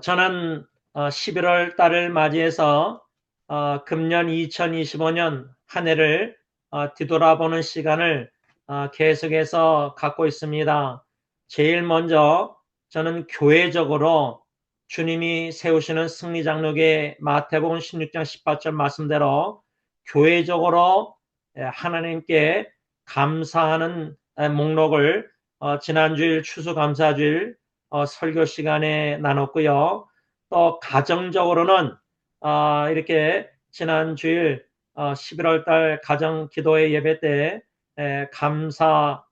저는 11월 달을 맞이해서 금년 2025년 한 해를 뒤돌아보는 시간을 계속해서 갖고 있습니다. 제일 먼저 저는 교회적으로 주님이 세우시는 승리장로의 마태복음 16장 18절 말씀대로 교회적으로 하나님께 감사하는 목록을 지난주일 추수감사주일 설교 시간에 나눴고요. 또 가정적으로는 이렇게 지난 주일 11월 달 가정 기도회 예배 때 감사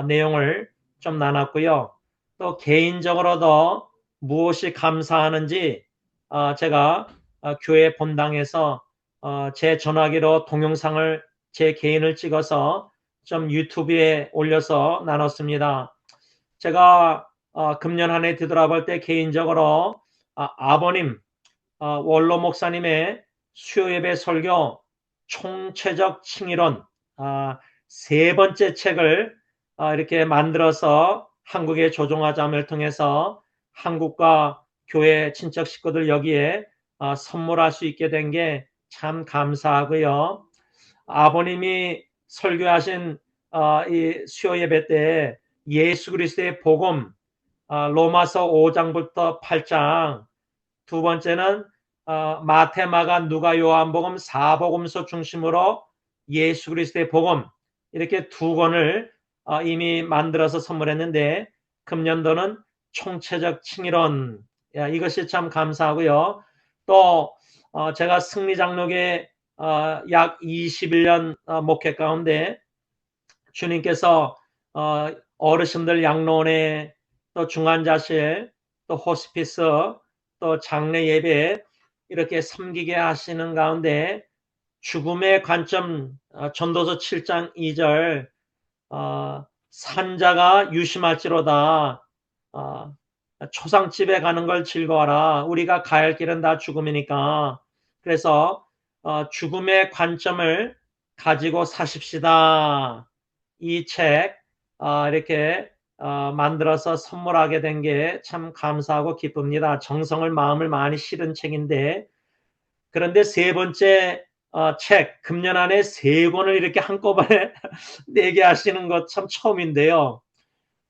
내용을 좀 나눴고요. 또 개인적으로도 무엇이 감사하는지 제가 교회 본당에서 제 전화기로 동영상을 제 개인을 찍어서 좀 유튜브에 올려서 나눴습니다. 제가 금년 한 해 뒤돌아볼 때 개인적으로 아버님 원로 목사님의 수요예배 설교 총체적 칭의론 세 번째 책을 이렇게 만들어서 한국의 조종화잠을 통해서 한국과 교회 친척 식구들 여기에 선물할 수 있게 된 게 참 감사하고요. 아버님이 설교하신 이 수요예배 때 예수 그리스도의 복음 로마서 5장부터 8장, 두 번째는 마태, 마가, 누가, 요한복음 4복음서 중심으로 예수 그리스도의 복음 이렇게 두 권을 이미 만들어서 선물했는데 금년도는 총체적 칭의론 이것이 참 감사하고요. 또 제가 승리장로계 약 21년 목회 가운데 주님께서 어르신들 양로원에 또 중환자실 또 호스피스 또 장례 예배 이렇게 섬기게 하시는 가운데 죽음의 관점 전도서 7장 2절 산자가 유심할지로다 초상집에 가는 걸 즐거워라 우리가 가야 할 길은 다 죽음이니까 그래서 죽음의 관점을 가지고 사십시다. 이 책 이렇게 만들어서 선물하게 된 게 참 감사하고 기쁩니다. 정성을 마음을 많이 실은 책인데 그런데 세 번째 책 금년 안에 세 권을 이렇게 한꺼번에 내게 하시는 것 참 처음인데요.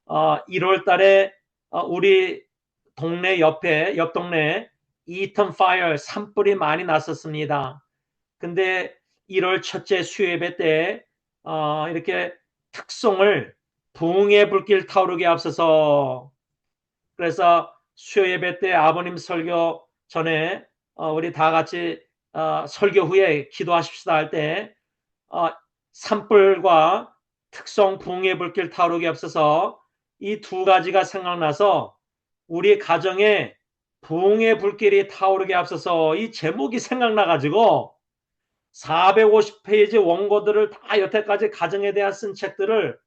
1월 달에 우리 동네 옆에 옆 동네 이턴 파이어 산불이 많이 났었습니다. 근데 1월 첫째 수요예배 때 이렇게 특송을 부흥의 불길 타오르게 앞서서 그래서 수요예배 때 아버님 설교 전에 우리 다 같이 설교 후에 기도하십시다 할 때 산불과 특송 부흥의 불길 타오르게 앞서서 이 두 가지가 생각나서 우리 가정에 부흥의 불길이 타오르게 앞서서 이 제목이 생각나가지고 450페이지 원고들을 다 여태까지 가정에 대한 쓴 책들을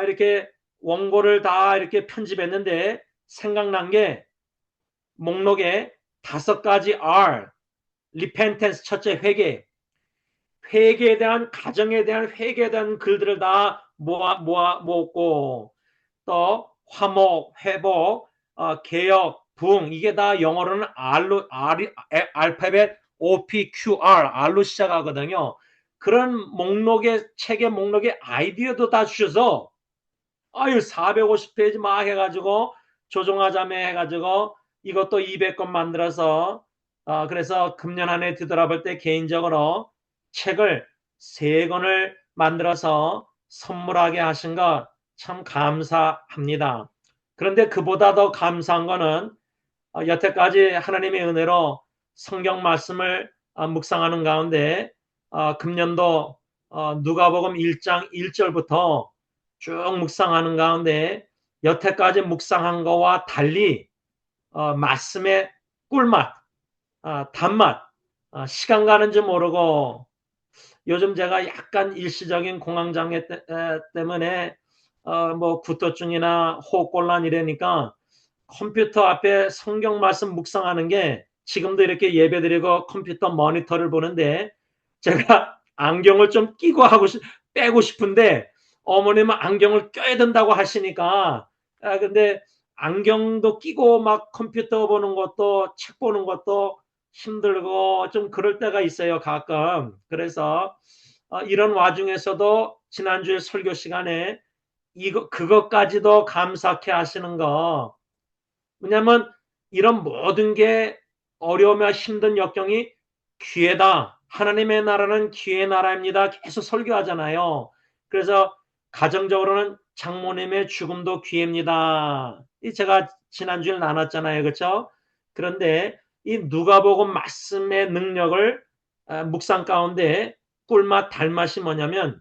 이렇게 원고를 다 이렇게 편집했는데 생각난 게 목록에 5가지 R, repentance 첫째 회개, 회개에 대한 가정에 대한 회개에 대한 글들을 다 모았고 또 화목, 회복, 개혁, 부흥 이게 다 영어로는 알파벳 OPQR R로 시작하거든요. 그런 목록의 책의 목록에 아이디어도 다 주셔서 450페이지 막 해가지고 조종하자매 해가지고 이것도 200권 만들어서 그래서 금년 한 해 뒤돌아볼 때 개인적으로 책을 3권을 만들어서 선물하게 하신 것 참 감사합니다. 그런데 그보다 더 감사한 거는 여태까지 하나님의 은혜로 성경 말씀을 묵상하는 가운데 금년도 누가복음 1장 1절부터 쭉 묵상하는 가운데 여태까지 묵상한 거와 달리 말씀의 꿀맛, 단맛, 시간 가는 줄 모르고 요즘 제가 약간 일시적인 공황장애 때문에 뭐 구토증이나 호흡곤란 이러니까 컴퓨터 앞에 성경 말씀 묵상하는 게 지금도 이렇게 예배드리고 컴퓨터 모니터를 보는데 제가 안경을 좀 끼고 빼고 싶은데 어머님은 안경을 껴야 된다고 하시니까 근데 안경도 끼고 막 컴퓨터 보는 것도 책 보는 것도 힘들고 좀 그럴 때가 있어요, 가끔. 그래서 이런 와중에서도 지난주에 설교 시간에 그것까지도 감사케 하시는 거. 왜냐면 이런 모든 게 어려우며 힘든 역경이 기회다. 하나님의 나라는 기회의 나라입니다. 계속 설교하잖아요. 그래서 가정적으로는 장모님의 죽음도 기회입니다. 제가 지난주에 나눴잖아요. 그렇죠? 그런데 이 누가복음 말씀의 능력을 묵상 가운데 꿀맛 달맛이 뭐냐면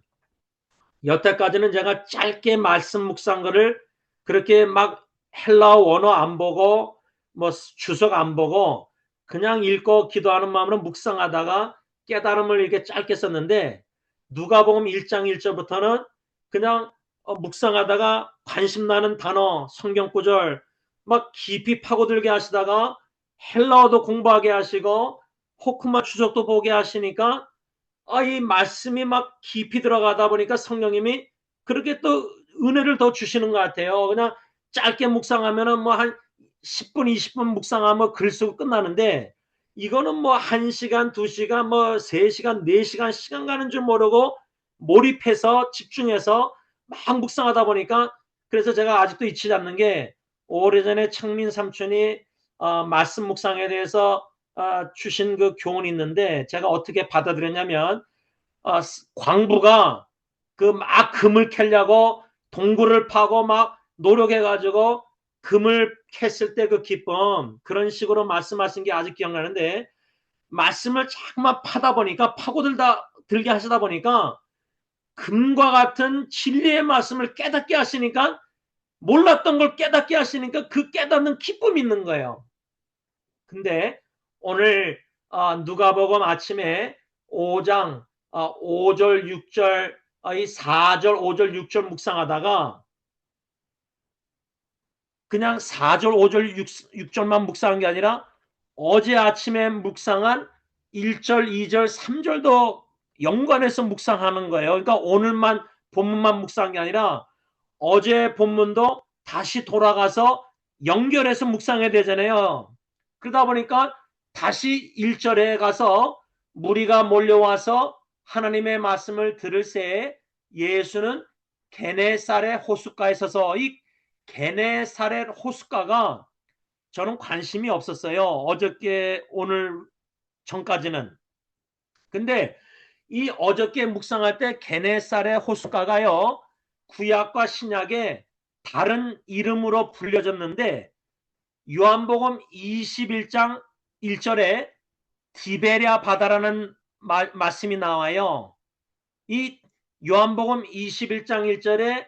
여태까지는 제가 짧게 말씀 묵상거를 그렇게 막 헬라어 원어 안 보고 뭐 주석 안 보고 그냥 읽고 기도하는 마음으로 묵상하다가 깨달음을 이렇게 짧게 썼는데 누가복음 1장 1절부터는 그냥 묵상하다가 관심 나는 단어, 성경 구절 막 깊이 파고들게 하시다가 헬라어도 공부하게 하시고 호크마 주석도 보게 하시니까 이 말씀이 막 깊이 들어가다 보니까 성령님이 그렇게 또 은혜를 더 주시는 것 같아요. 그냥 짧게 묵상하면은 뭐 한 10분, 20분 묵상하면 글 쓰고 끝나는데 이거는 뭐 1시간, 2시간, 뭐 3시간, 4시간 시간 가는 줄 모르고 몰입해서 집중해서 막 묵상하다 보니까 그래서 제가 아직도 잊지 않는 게 오래전에 청민 삼촌이 말씀 묵상에 대해서 주신 그 교훈이 있는데 제가 어떻게 받아들였냐면 광부가 그 막 금을 캐려고 동굴을 파고 막 노력해가지고 금을 캤을 때 그 기쁨 그런 식으로 말씀하신 게 아직 기억나는데 말씀을 자꾸만 파다 보니까 파고들다 들게 하시다 보니까 금과 같은 진리의 말씀을 깨닫게 하시니까 몰랐던 걸 깨닫게 하시니까 그 깨닫는 기쁨이 있는 거예요. 근데 오늘 누가복음 아침에 5장 5절 6절 이 4절 5절 6절 묵상하다가 그냥 4절 5절 6절만 묵상한 게 아니라 어제 아침에 묵상한 1절 2절 3절도 연관해서 묵상하는 거예요. 그러니까 오늘만 본문만 묵상한 게 아니라 어제 본문도 다시 돌아가서 연결해서 묵상해야 되잖아요. 그러다 보니까 다시 1절에 가서 무리가 몰려와서 하나님의 말씀을 들을 새에 예수는 게네사렛 호숫가에 서서 이 게네사렛 호숫가가 저는 관심이 없었어요. 어저께 오늘 전까지는. 근데 이 어저께 묵상할 때 게네사렛 호숫가가요. 구약과 신약의 다른 이름으로 불려졌는데 요한복음 21장 1절에 디베랴 바다라는 말씀이 나와요. 이 요한복음 21장 1절에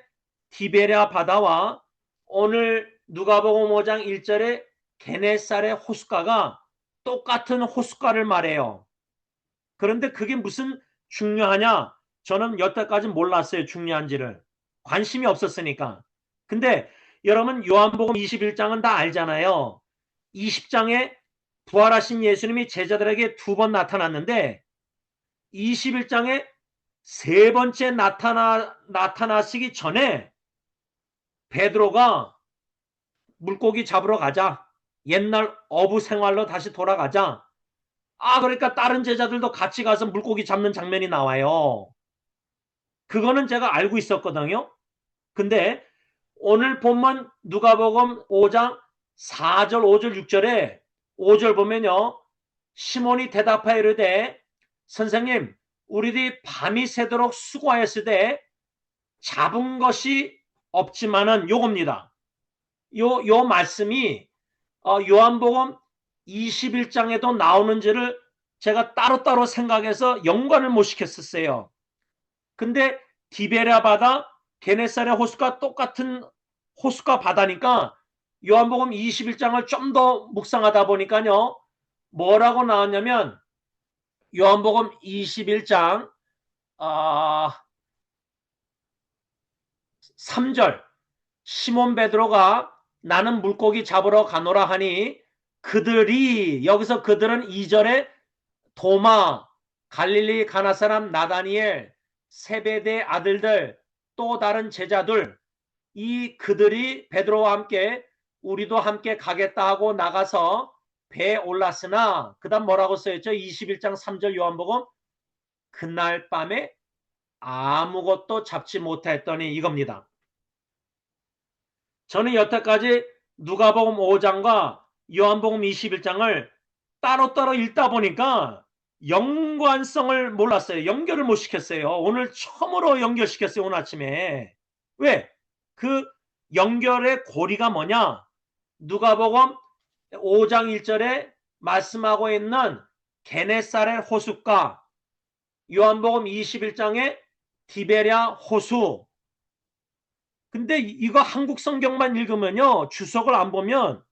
디베랴 바다와 오늘 누가복음 5장 1절에 게네사렛 호숫가가 똑같은 호숫가를 말해요. 그런데 그게 무슨 중요하냐? 저는 여태까지 몰랐어요. 중요한지를. 관심이 없었으니까. 근데 여러분 요한복음 21장은 다 알잖아요. 20장에 부활하신 예수님이 제자들에게 2번 나타났는데 21장에 3번째 나타나시기 전에 베드로가 물고기 잡으러 가자. 옛날 어부 생활로 다시 돌아가자. 그러니까 다른 제자들도 같이 가서 물고기 잡는 장면이 나와요. 그거는 제가 알고 있었거든요. 근데 오늘 본문 누가복음 5장 4절, 5절, 6절에 5절 보면요. 시몬이 대답하여 이르되 선생님 우리들이 밤이 새도록 수고하였으되 잡은 것이 없지만은 요겁니다. 요 말씀이 요한복음 21장에도 나오는지를 제가 따로따로 생각해서 연관을 못 시켰었어요. 근데 디베랴 바다, 게네사렛 호수가 똑같은 호수가 바다니까 요한복음 21장을 좀 더 묵상하다 보니까요. 뭐라고 나왔냐면 요한복음 21장 3절 시몬 베드로가 나는 물고기 잡으러 가노라 하니 그들이 여기서 그들은 2절에 도마, 갈릴리 가나 사람 나다니엘, 세베대 아들들, 또 다른 제자들 이 그들이 베드로와 함께 우리도 함께 가겠다 하고 나가서 배에 올랐으나 그 다음 뭐라고 써있죠? 21장 3절 요한복음 그날 밤에 아무것도 잡지 못했더니 이겁니다. 저는 여태까지 누가복음 5장과 요한복음 21장을 따로따로 읽다 보니까 연관성을 몰랐어요. 연결을 못 시켰어요. 오늘 처음으로 연결시켰어요. 오늘 아침에. 왜? 그 연결의 고리가 뭐냐? 누가복음 5장 1절에 말씀하고 있는 게네사렛 호숫가, 요한복음 21장에 디베랴 호수. 근데 이거 한국 성경만 읽으면요, 주석을 안 보면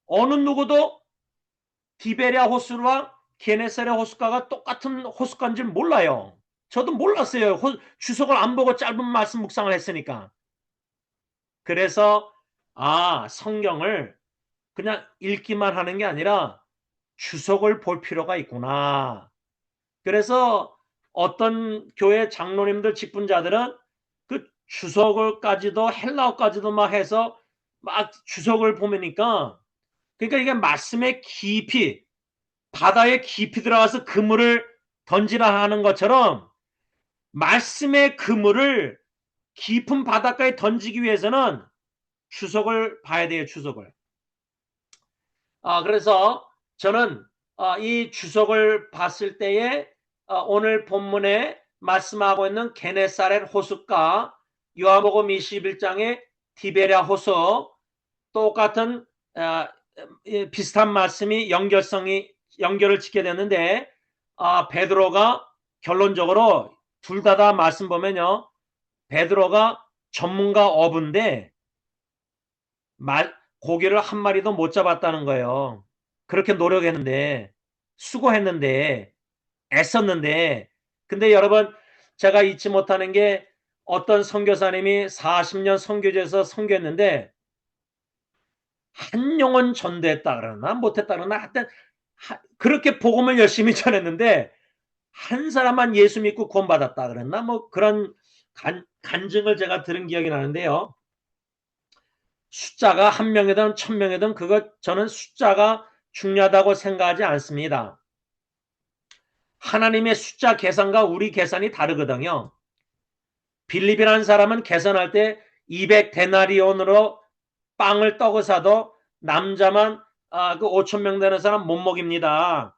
어느 누구도 디베랴 호수와 게네사렛 호숫가가 똑같은 호숫가인 줄 몰라요. 저도 몰랐어요. 주석을 안 보고 짧은 말씀 묵상을 했으니까. 그래서 성경을 그냥 읽기만 하는 게 아니라 주석을 볼 필요가 있구나. 그래서 어떤 교회 장로님들 직분자들은 그 주석을까지도 헬라어까지도 막 해서 막 주석을 보니까 그러니까 이게 말씀의 깊이 바다에 깊이 들어가서 그물을 던지라 하는 것처럼 말씀의 그물을 깊은 바닷가에 던지기 위해서는 주석을 봐야 돼요. 주석을. 그래서 저는 이 주석을 봤을 때에 오늘 본문에 말씀하고 있는 게네사렛 호숫가, 요한복음 21장의 디베랴 호수, 똑같은 비슷한 말씀이 연결을 짓게 됐는데 베드로가 결론적으로 둘 다 말씀 보면요. 베드로가 전문가 어부인데 고기를 한 마리도 못 잡았다는 거예요. 그렇게 노력했는데 수고했는데 애썼는데 근데 여러분 제가 잊지 못하는 게 어떤 선교사님이 40년 선교지에서 선교했는데 한 영혼 전도했다 그러나 못했다 그러나 하여튼 그렇게 복음을 열심히 전했는데 한 사람만 예수 믿고 구원받았다 그랬나 뭐 그런 간증을 제가 들은 기억이 나는데요. 숫자가 1명이든 1000명이든 그거 저는 숫자가 중요하다고 생각하지 않습니다. 하나님의 숫자 계산과 우리 계산이 다르거든요. 빌립이라는 사람은 계산할 때 200데나리온으로 빵을 떡을 사도 남자만 그 5,000명 되는 사람 못 먹입니다.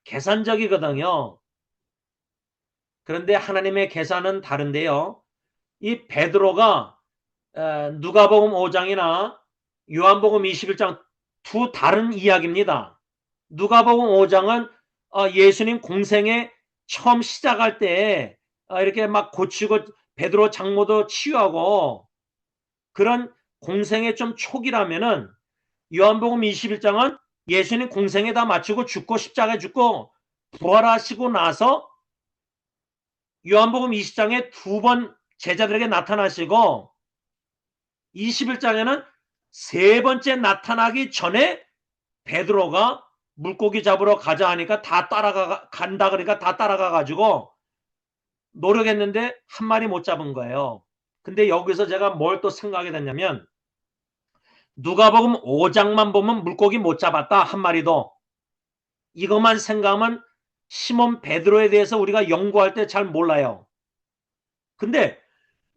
계산적이거든요. 그런데 하나님의 계산은 다른데요. 이 베드로가 누가복음 5장이나 요한복음 21장 두 다른 이야기입니다. 누가복음 5장은 예수님 공생에 처음 시작할 때 이렇게 막 고치고 베드로 장모도 치유하고 그런 공생의 좀 초기라면은 요한복음 21장은 예수님 공생에 다 마치고 죽고 십자가에 죽고 부활하시고 나서 요한복음 20장에 두 번 제자들에게 나타나시고 21장에는 세 번째 나타나기 전에 베드로가 물고기 잡으러 가자 하니까 다 간다 그러니까 다 따라가 가지고 노력했는데 한 마리 못 잡은 거예요. 근데 여기서 제가 뭘 또 생각하게 됐냐면 누가복음 5장만 보면 물고기 못 잡았다 한 마리도 이것만 생각하면 시몬 베드로에 대해서 우리가 연구할 때 잘 몰라요. 근데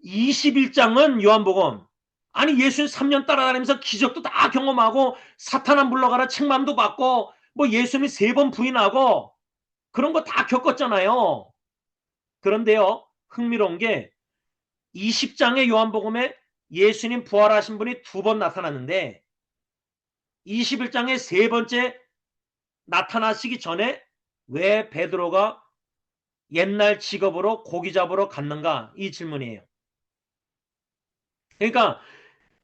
21장은 요한복음 아니 예수님 3년 따라다니면서 기적도 다 경험하고 사탄 안 불러가라 책망도 받고 뭐 예수님이 3번 부인하고 그런 거 다 겪었잖아요. 그런데요 흥미로운 게 20장의 요한복음에 예수님 부활하신 분이 2번 나타났는데 21장의 세 번째 나타나시기 전에 왜 베드로가 옛날 직업으로 고기 잡으러 갔는가 이 질문이에요. 그러니까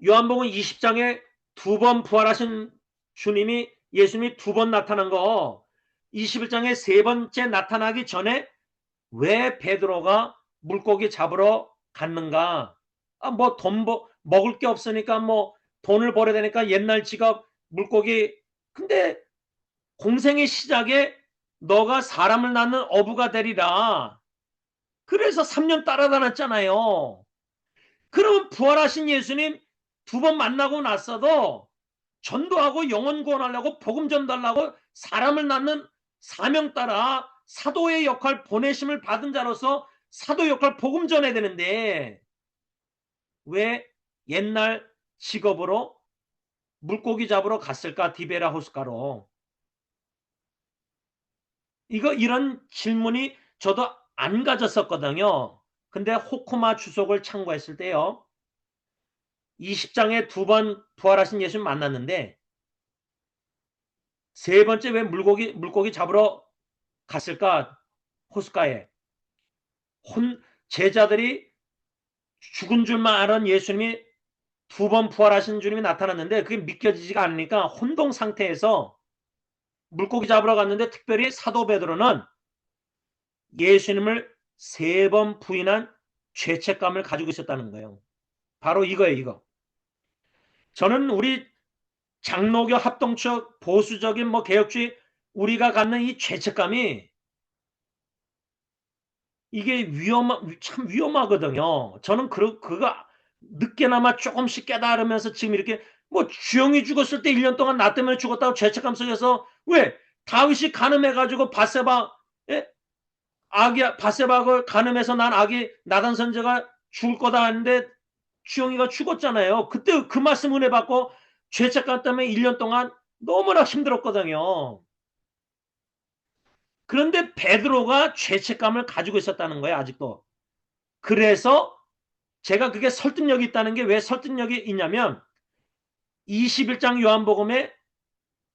요한복음 20장에 2번 부활하신 주님이 예수님이 2번 나타난 거 21장에 세 번째 나타나기 전에 왜 베드로가 물고기 잡으러 갔는가? 뭐 먹을 게 없으니까 뭐 돈을 벌어야 되니까 옛날 직업 물고기 근데 공생의 시작에 너가 사람을 낳는 어부가 되리라. 그래서 3년 따라다녔잖아요. 그러면 부활하신 예수님 두 번 만나고 났어도 전도하고 영혼 구원하려고 복음 전달하고 사람을 낳는 사명 따라 사도의 역할 보내심을 받은 자로서 사도 역할 복음 전해야 되는데 왜 옛날 직업으로 물고기 잡으러 갔을까? 디베라 호숫가로. 이런 질문이 저도 안 가졌었거든요. 근데 호쿠마 주석을 참고했을 때요. 20장에 두 번 부활하신 예수님 만났는데 세 번째 왜 물고기 잡으러 갔을까? 호숫가에. 제자들이 죽은 줄만 아는 예수님이 두 번 부활하신 주님이 나타났는데 그게 믿겨지지가 않으니까 혼동 상태에서 물고기 잡으러 갔는데 특별히 사도 베드로는 예수님을 세 번 부인한 죄책감을 가지고 있었다는 거예요. 바로 이거예요, 이거. 저는 우리 장로교 합동적 보수적인 개혁주의 우리가 갖는 이 죄책감이 이게 참 위험하거든요. 저는 그거 늦게나마 조금씩 깨달으면서 지금 이렇게 주영이 죽었을 때 1년 동안 나 때문에 죽었다고 죄책감 속에서 왜 다윗이 간음해가지고 바세바 바세바를 간음해서 난 아기 나단 선제가 죽을 거다 하는데 주영이가 죽었잖아요. 그때 그 말씀 은혜 받고 죄책감 때문에 1년 동안 너무나 힘들었거든요. 그런데 베드로가 죄책감을 가지고 있었다는 거예요. 아직도. 그래서 제가 그게 설득력이 있다는 게 왜 설득력이 있냐면 21장 요한복음에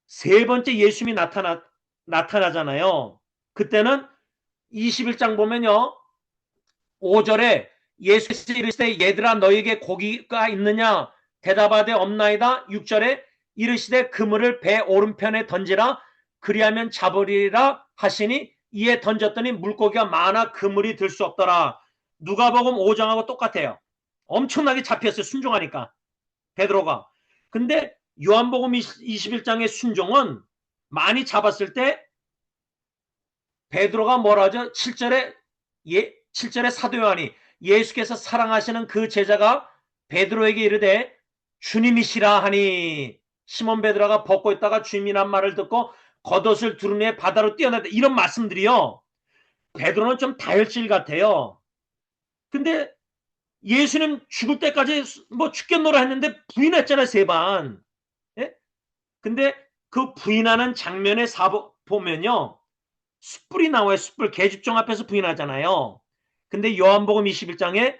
세 번째 예수님이 나타나잖아요. 그때는 21장 보면요. 5절에 예수께서 이르시되 얘들아 너에게 고기가 있느냐 대답하되 없나이다. 6절에 이르시되 그물을 배 오른편에 던지라 그리하면 잡으리라 하시니 이에 던졌더니 물고기가 많아 그물이 들 수 없더라. 누가복음 5장하고 똑같아요. 엄청나게 잡혔어요. 순종하니까 베드로가. 근데 요한복음 21장의 순종은 많이 잡았을 때 베드로가 뭐라 하죠? 7절에 사도 요한이 예수께서 사랑하시는 그 제자가 베드로에게 이르되 주님이시라 하니 시몬 베드로가 벗고 있다가 주님이란 말을 듣고 겉옷을 두른 후에 바다로 뛰어났다. 이런 말씀들이요. 베드로는 좀 다혈질 같아요. 근데 예수님 죽을 때까지 죽겠노라 했는데 부인했잖아요. 3번. 예? 근데 그 부인하는 장면에 보면요. 숯불이 나와요. 숯불. 계집종 앞에서 부인하잖아요. 근데 요한복음 21장에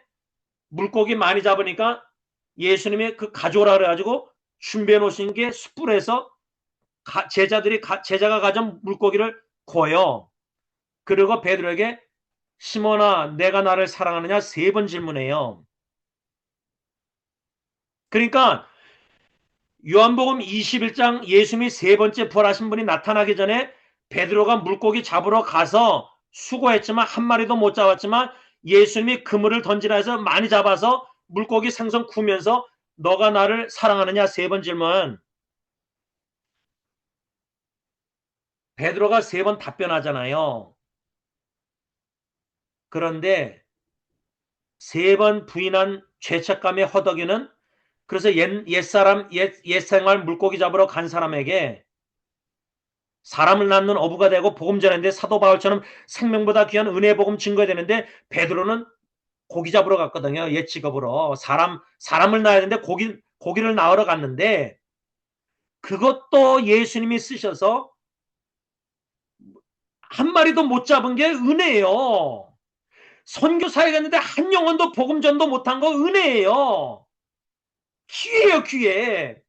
물고기 많이 잡으니까 예수님이 그 가져오라 그래가지고 준비해 놓으신 게 숯불에서 제자가 가져온 물고기를 구워요. 그리고 베드로에게 시몬아 내가 나를 사랑하느냐 3번 질문해요. 그러니까 요한복음 21장 예수님이 세 번째 부활하신 분이 나타나기 전에 베드로가 물고기 잡으러 가서 수고했지만 한 마리도 못 잡았지만 예수님이 그물을 던지라 해서 많이 잡아서 물고기 생선 구우면서 너가 나를 사랑하느냐 3번 질문. 베드로가 3번 답변하잖아요. 그런데 3번 부인한 죄책감에 허덕이는 그래서 옛생활 물고기 잡으러 간 사람에게 사람을 낳는 어부가 되고 복음 전했는데 사도 바울처럼 생명보다 귀한 은혜 복음 증거해야 되는데 베드로는 고기 잡으러 갔거든요. 옛 직업으로 사람을 낳아야 되는데 고기를 낳으러 갔는데 그것도 예수님이 쓰셔서 한 마리도 못 잡은 게 은혜예요. 선교사에 갔는데 한 영혼도 복음 전도 못한 거 은혜예요. 기회예요, 기회.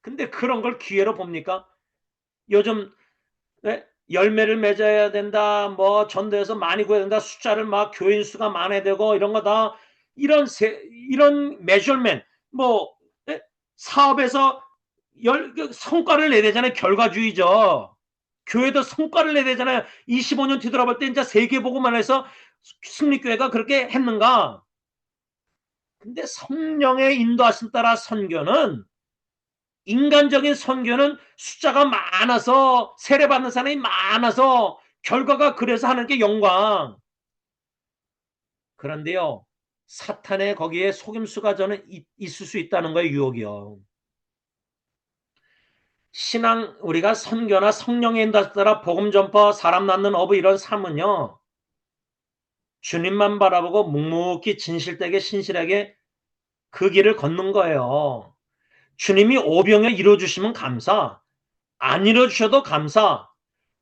근데 그런 걸 기회로 봅니까? 요즘 열매를 맺어야 된다, 전도해서 많이 구해야 된다, 숫자를 교인 수가 많아야 되고, 이런 거 다, 이런 메저먼, 사업에서 성과를 내야 되잖아요. 결과주의죠. 교회도 성과를 내야 되잖아요. 25년 뒤돌아볼 때 이제 세계보고만 해서 승리교회가 그렇게 했는가? 근데 성령의 인도하심 따라 선교는 인간적인 선교는 숫자가 많아서 세례받는 사람이 많아서 결과가 그래서 하는 게 영광. 그런데요. 사탄의 거기에 속임수가 저는 있을 수 있다는 거예요. 유혹이요. 신앙 우리가 선교나 성령의 인도에 따라 복음 전파, 사람 낳는 어부 이런 삶은요. 주님만 바라보고 묵묵히 진실되게 신실하게 그 길을 걷는 거예요. 주님이 오병에 이루어주시면 감사, 안 이루어주셔도 감사,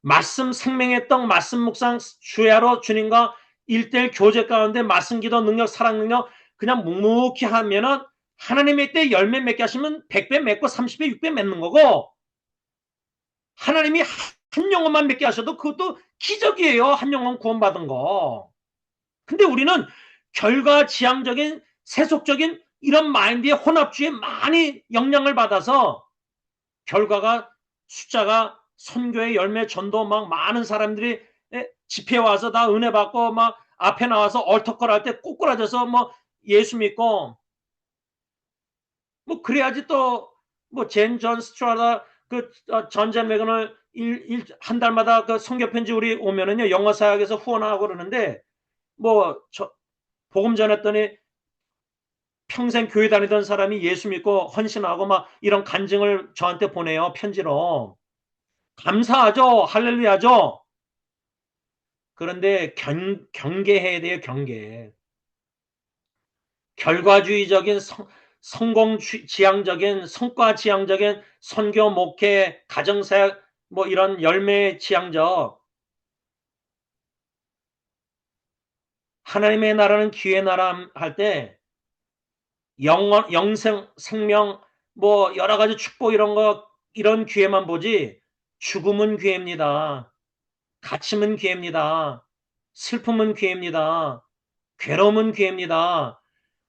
말씀 생명의 떡 말씀 묵상 주야로 주님과 1:1 교제 가운데 말씀 기도 능력 사랑 능력 그냥 묵묵히 하면은 하나님의 때 열매 맺게 하시면 100배 맺고 30배 6배 맺는 거고 하나님이 한 영혼만 맺게 하셔도 그것도 기적이에요. 한 영혼 구원받은 거. 근데 우리는 결과지향적인 세속적인 이런 마인드의 혼합주의에 많이 영향을 받아서 결과가 숫자가 선교의 열매 전도 막 많은 사람들이 집회 와서 다 은혜 받고 막 앞에 나와서 얼터컬할 때 꼬꾸라져서 뭐 예수 믿고 뭐 그래야지 또 뭐 젠 존 스트라다 그 전자 매건을 한 달마다 그 선교 편지 우리 오면은요 영어 사역에서 후원하고 그러는데 뭐 복음 전했더니 평생 교회 다니던 사람이 예수 믿고 헌신하고 막 이런 간증을 저한테 보내요 편지로. 감사하죠. 할렐루야죠. 그런데 경계해야 돼요. 경계. 결과주의적인 성공 지향적인 성과 지향적인 선교 목회 가정사역 뭐 이런 열매 지향적 하나님의 나라는 기회 나라 할 때 영생 생명 뭐 여러 가지 축복 이런 거 이런 기회만 보지 죽음은 기회입니다. 갇힘은 기회입니다. 슬픔은 기회입니다. 괴로움은 기회입니다.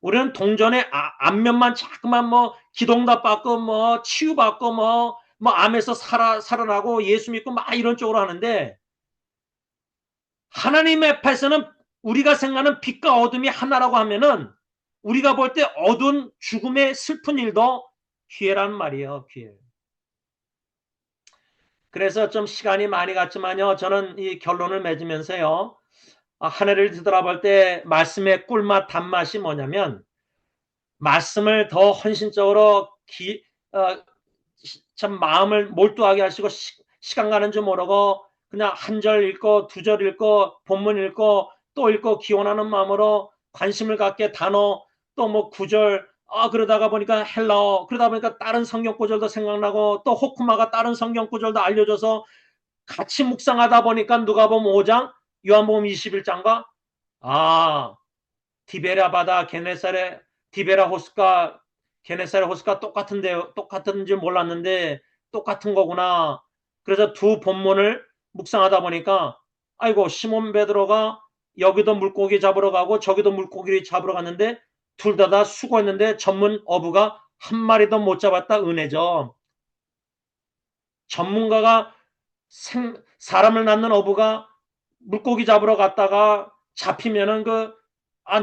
우리는 동전의 앞면만 자꾸만 뭐 기동답 받고 뭐 치유받고 뭐 암에서 살아나고 예수 믿고 막 이런 쪽으로 하는데 하나님 앞에서는 우리가 생각하는 빛과 어둠이 하나라고 하면은 우리가 볼 때 어두운 죽음의 슬픈 일도 기회란 말이에요. 기회. 그래서 좀 시간이 많이 갔지만요. 저는 이 결론을 맺으면서요. 한 해를 뒤돌아볼 때 말씀의 꿀맛 단맛이 뭐냐면 말씀을 더 헌신적으로 어, 참 마음을 몰두하게 하시고 시간 가는 줄 모르고 그냥 한 절 읽고 두 절 읽고 본문 읽고 또 읽고 기원하는 마음으로 관심을 갖게 단어 또 뭐 구절 그러다가 보니까 헬라어 그러다 보니까 다른 성경 구절도 생각나고 또 호쿠마가 다른 성경 구절도 알려줘서 같이 묵상하다 보니까 누가복음 5장 요한복음 21장과 아 디베라 바다 게네사레 디베라 호수가 게네사레 호수가 똑같은데 똑같은 줄 몰랐는데 똑같은 거구나. 그래서 두 본문을 묵상하다 보니까 아이고 시몬 베드로가 여기도 물고기 잡으러 가고 저기도 물고기 잡으러 갔는데 둘 다 수고했는데 전문 어부가 한 마리도 못 잡았다 은혜죠. 전문가가 사람을 낳는 어부가 물고기 잡으러 갔다가 잡히면은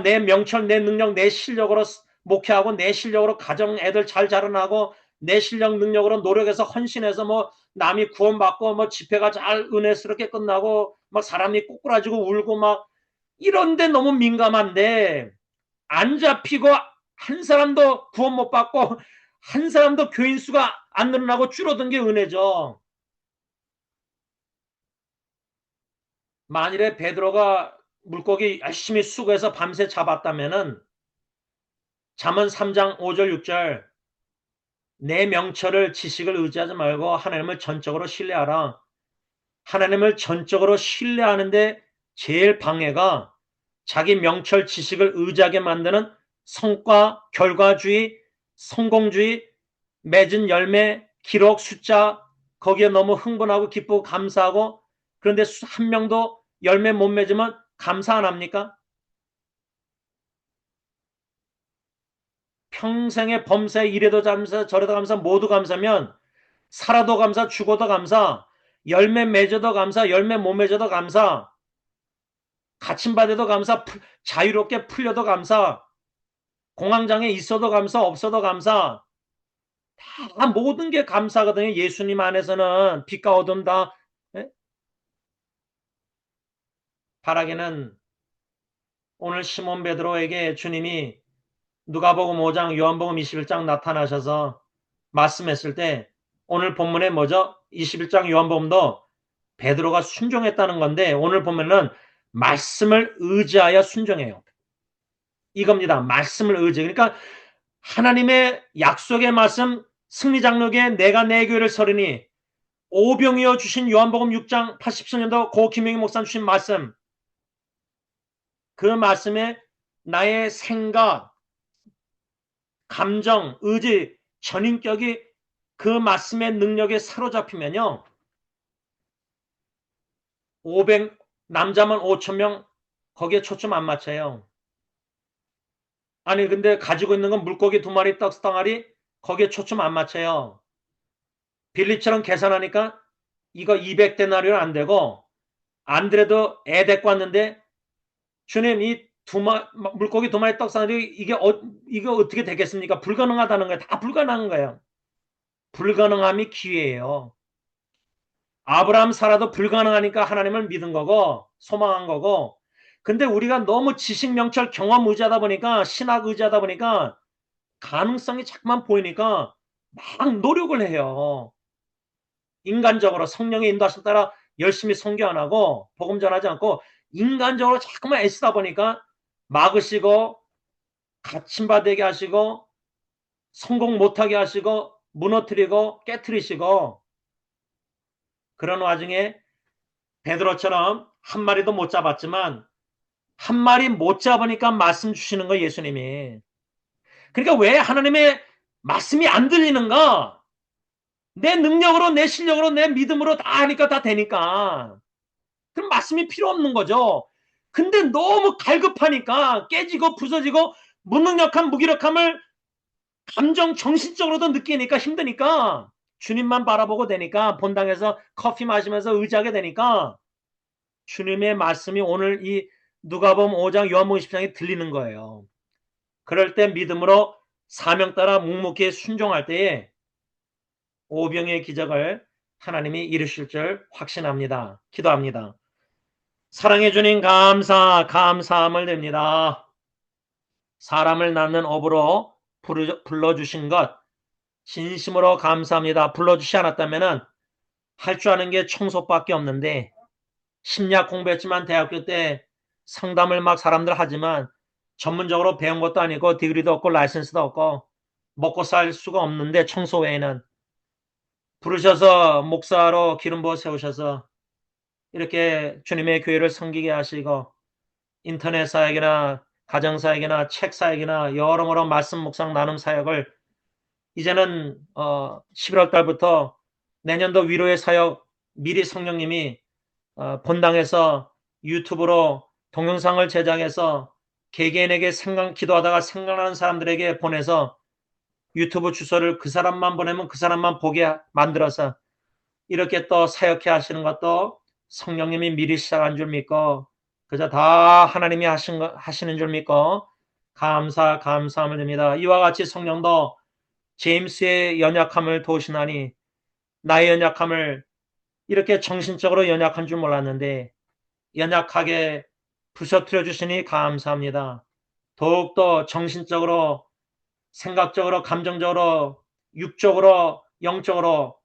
내 명철, 내 능력, 내 실력으로 목회하고 내 실력으로 가정 애들 잘 자라나고 내 실력 능력으로 노력해서 헌신해서 뭐 남이 구원받고 뭐 집회가 잘 은혜스럽게 끝나고 막 사람이 꼬꾸라지고 울고 막 이런데 너무 민감한데 안 잡히고 한 사람도 구원 못 받고 한 사람도 교인 수가 안 늘어나고 줄어든 게 은혜죠. 만일에 베드로가 물고기 열심히 수고해서 밤새 잡았다면은 잠언 3장 5절 6절 내 명철을 지식을 의지하지 말고 하나님을 전적으로 신뢰하라. 하나님을 전적으로 신뢰하는데 제일 방해가 자기 명철 지식을 의지하게 만드는 성과, 결과주의, 성공주의, 맺은 열매, 기록, 숫자 거기에 너무 흥분하고 기쁘고 감사하고 그런데 한 명도 열매 못 맺으면 감사 안 합니까? 평생의 범사에 이래도 감사 저래도 감사 모두 감사면 살아도 감사 죽어도 감사 열매 맺어도 감사 열매 못 맺어도 감사 갇힘받아도 감사 자유롭게 풀려도 감사 공황장애 있어도 감사 없어도 감사 다 모든 게 감사거든요. 예수님 안에서는 빛과 어둠 다 예? 바라기는 오늘 시몬 베드로에게 주님이 누가복음 5장, 요한복음 21장 나타나셔서 말씀했을 때 오늘 본문에 뭐죠? 21장 요한복음도 베드로가 순종했다는 건데 오늘 보면은 말씀을 의지하여 순종해요. 이겁니다. 말씀을 의지. 그러니까 하나님의 약속의 말씀 승리장로에 내가 내 교회를 서리니 오병이어 주신 요한복음 6장 87년도 고 김영희 목사 주신 말씀 그 말씀에 나의 생각, 감정, 의지, 전인격이 그 말씀의 능력에 사로잡히면요. 500 남자만 5,000명 거기에 초점 안 맞춰요. 아니 근데 가지고 있는 건 물고기 2마리 떡덩아리 거기에 초점 안 맞춰요. 빌립처럼 계산하니까 이거 200데나리온 안 되고 안 그래도 애 데리고 왔는데 주님 이 물고기 2마리 떡덩아리 이게 어떻게 되겠습니까? 불가능하다는 거예요. 다 불가능한 거예요. 불가능함이 기회예요. 아브라함 사라도 불가능하니까 하나님을 믿은 거고 소망한 거고 근데 우리가 너무 지식 명철 경험 의지하다 보니까 신학 의지하다 보니까 가능성이 자꾸만 보이니까 막 노력을 해요. 인간적으로 성령의 인도하심 따라 열심히 선교 안 하고 복음 전하지 않고 인간적으로 자꾸만 애쓰다 보니까 막으시고 갇힘받게 하시고 성공 못하게 하시고 무너뜨리고 깨뜨리시고 그런 와중에 베드로처럼 한 마리도 못 잡았지만 한 마리 못 잡으니까 말씀 주시는 거 예수님이. 그러니까 왜 하나님의 말씀이 안 들리는가? 내 능력으로 내 실력으로 내 믿음으로 다 하니까 다 되니까. 그럼 말씀이 필요 없는 거죠. 근데 너무 갈급하니까 깨지고 부서지고 무능력함 무기력함을 감정 정신적으로도 느끼니까 힘드니까 주님만 바라보고 되니까 본당에서 커피 마시면서 의지하게 되니까 주님의 말씀이 오늘 이 누가복음 5장 요한복음 10장에 들리는 거예요. 그럴 때 믿음으로 사명 따라 묵묵히 순종할 때에 오병의 기적을 하나님이 이루실 줄 확신합니다. 기도합니다. 사랑해 주님 감사함을 드립니다. 사람을 낳는 업으로 불러주신 것 진심으로 감사합니다. 불러주시 않았다면 할 줄 아는 게 청소밖에 없는데 심리학 공부했지만 대학교 때 상담을 막 사람들 하지만 전문적으로 배운 것도 아니고 디그리도 없고 라이센스도 없고 먹고 살 수가 없는데 청소 외에는 부르셔서 목사로 기름 부어 세우셔서 이렇게 주님의 교회를 섬기게 하시고 인터넷 사역이나 가정 사역이나 책 사역이나 여러모로 말씀 묵상 나눔 사역을 이제는 11월 달부터 내년도 위로의 사역 미리 성령님이 본당에서 유튜브로 동영상을 제작해서 개개인에게 기도하다가 생각나는 사람들에게 보내서 유튜브 주소를 그 사람만 보내면 그 사람만 보게 만들어서 이렇게 또 사역해 하시는 것도 성령님이 미리 시작한 줄 믿고 그저 다 하나님이 하시는 줄 믿고 감사함을 드립니다. 이와 같이 성령도 제임스의 연약함을 도우시나니 나의 연약함을 이렇게 정신적으로 연약한 줄 몰랐는데 연약하게 부서뜨려 주시니 감사합니다. 더욱더 정신적으로 생각적으로 감정적으로 육적으로 영적으로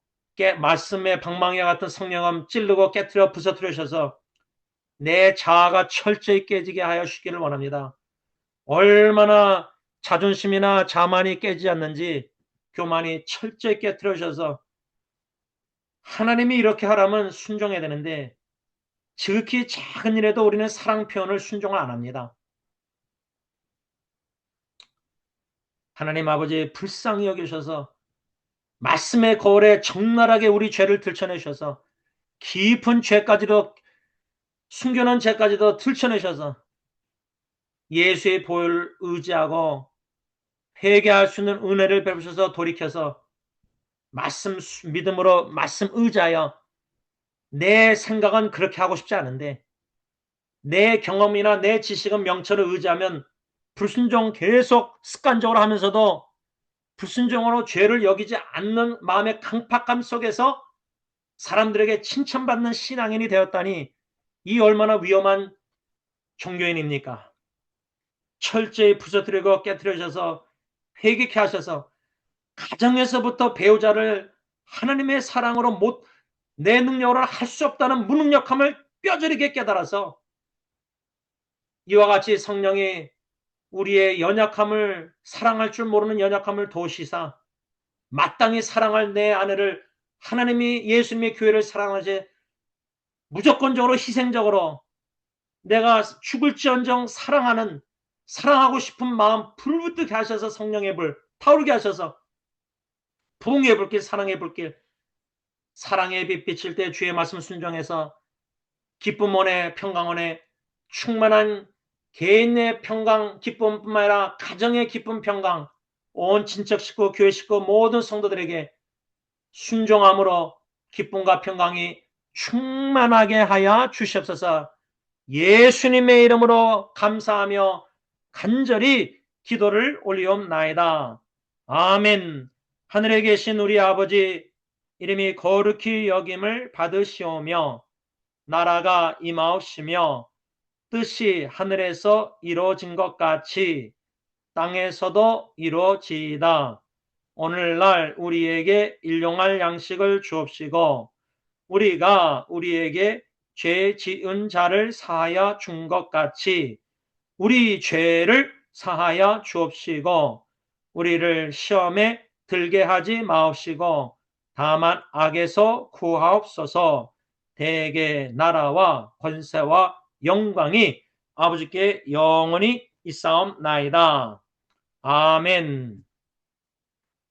말씀의 방망이와 같은 성령함 찌르고 깨뜨려 부서뜨려 주셔서 내 자아가 철저히 깨지게 하여 주기를 원합니다. 얼마나 자존심이나 자만이 깨지지 않는지 교만이 철저히 깨뜨려 주셔서 하나님이 이렇게 하라면 순종해야 되는데 지극히 작은 일에도 우리는 사랑 표현을 순종을 안 합니다. 하나님 아버지 불쌍히 여기셔서 말씀의 거울에 적나라하게 우리 죄를 들춰내셔서 깊은 죄까지도 숨겨놓은 죄까지도 들춰내셔서 예수의 보혈을 의지하고 회개할 수 있는 은혜를 베푸셔서 돌이켜서 말씀 믿음으로 말씀 의지하여 내 생각은 그렇게 하고 싶지 않은데 내 경험이나 내 지식은 명철을 의지하면 불순종 계속 습관적으로 하면서도 불순종으로 죄를 여기지 않는 마음의 강팍감 속에서 사람들에게 칭찬받는 신앙인이 되었다니 이 얼마나 위험한 종교인입니까? 철저히 부서뜨리고 깨뜨려져서 회개케 하셔서 가정에서부터 배우자를 하나님의 사랑으로 내 능력으로 할 수 없다는 무능력함을 뼈저리게 깨달아서 이와 같이 성령이 우리의 연약함을, 사랑할 줄 모르는 연약함을 도시사 마땅히 사랑할 내 아내를, 하나님이 예수님의 교회를 사랑하지 무조건적으로 희생적으로 내가 죽을지언정 사랑하고 싶은 마음 불붙게 하셔서 성령의 불 타오르게 하셔서 부흥의 불길, 사랑의 불길, 사랑의 빛 비칠 때 주의 말씀 순종해서 기쁨 원에, 평강 원에 충만한 개인의 평강, 기쁨뿐만 아니라 가정의 기쁨, 평강, 온 친척 식구, 교회 식구 모든 성도들에게 순종함으로 기쁨과 평강이 충만하게 하여 주시옵소서. 예수님의 이름으로 감사하며 간절히 기도를 올리옵나이다. 아멘. 하늘에 계신 우리 아버지, 이름이 거룩히 여김을 받으시오며 나라가 임하옵시며 뜻이 하늘에서 이루어진 것 같이 땅에서도 이루어지이다. 오늘날 우리에게 일용할 양식을 주옵시고 우리가 우리에게 죄 지은 자를 사하여 준 것 같이 우리 죄를 사하여 주옵시고 우리를 시험에 들게 하지 마옵시고 다만 악에서 구하옵소서. 대개 나라와 권세와 영광이 아버지께 영원히 있사옵나이다. 아멘.